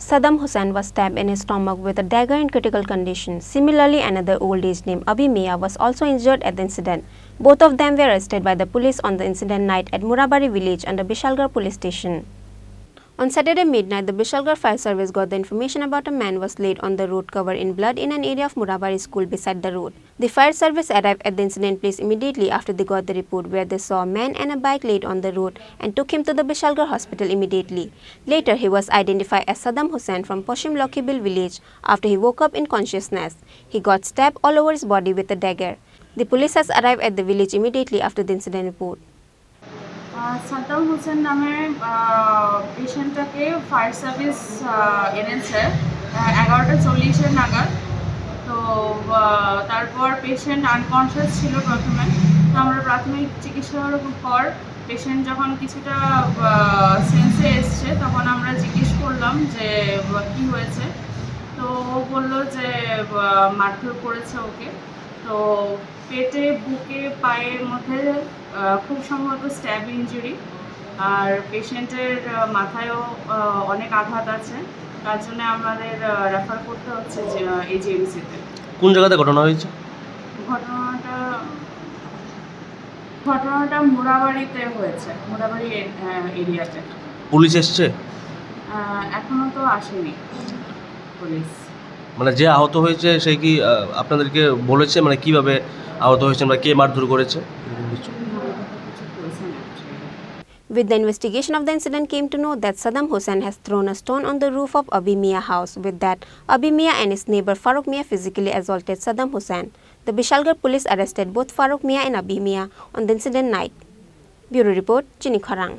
Sadam Hussain was stabbed in his stomach with a dagger in critical condition. Similarly, another old age named Abi Mia was also injured at the incident. Both of them were arrested by the police on the incident night at Murabari village under Bishalgarh police station. On Saturday midnight, the Bishalgarh fire service got the information about a man was laid on the road covered in blood in an area of Murabari school beside the road. The fire service arrived at the incident place immediately after they got the report, where they saw a man and a bike laid on the road and took him to the Bishalgarh hospital immediately. Later, he was identified as Sadam Hussain from Poshim Lokibil village after he woke up in consciousness. He got stabbed all over his body with a dagger. The police has arrived at the village immediately after the incident report. সাদাম হোসেন নামে পেশেন্টটাকে fire service এনেছে 11:40 নাগাদ। তো তারপর patient unconscious ছিল প্রথমে। তো আমরা প্রাথমিক চিকিৎসার পর পেশেন্ট যখন কিছুটা সেন্সে এসছে তখন আমরা জিজ্ঞেস করলাম যে কী হয়েছে। তো ও বললো যে মারধর করেছে ওকে। তো পেটে বুকে পায়ের মধ্যে খুব সম্ভবত স্ট্যাব ইনজুরি, আর পেশেন্টের মাথায়ও অনেক আঘাত আছে, তার জন্য আমাদের রেফার করতে হচ্ছে যে এজিএমসিতে। কোন জায়গাতে ঘটনা হয়েছে? ঘটনাটা মুরাবাড়িতে হয়েছে, মুরাবাড়ি এরিয়াতে। পুলিশ এসছে? এখনো তো আসেনি পুলিশ। মানে যে আহত হয়েছে সেই কি আপনাদেরকে বলেছে মানে কিভাবে আহত হয়েছেন বা কে মারধর করেছে? With the investigation of the incident came to know that Sadam Hussain has thrown a stone on the roof of Abi Mia house. With that, Abi Mia and his neighbor Farooq Mia physically assaulted Sadam Hussain. The Bishalgarh police arrested both Farooq Mia and Abi Mia on the incident night. Bureau report, Chini Khorang.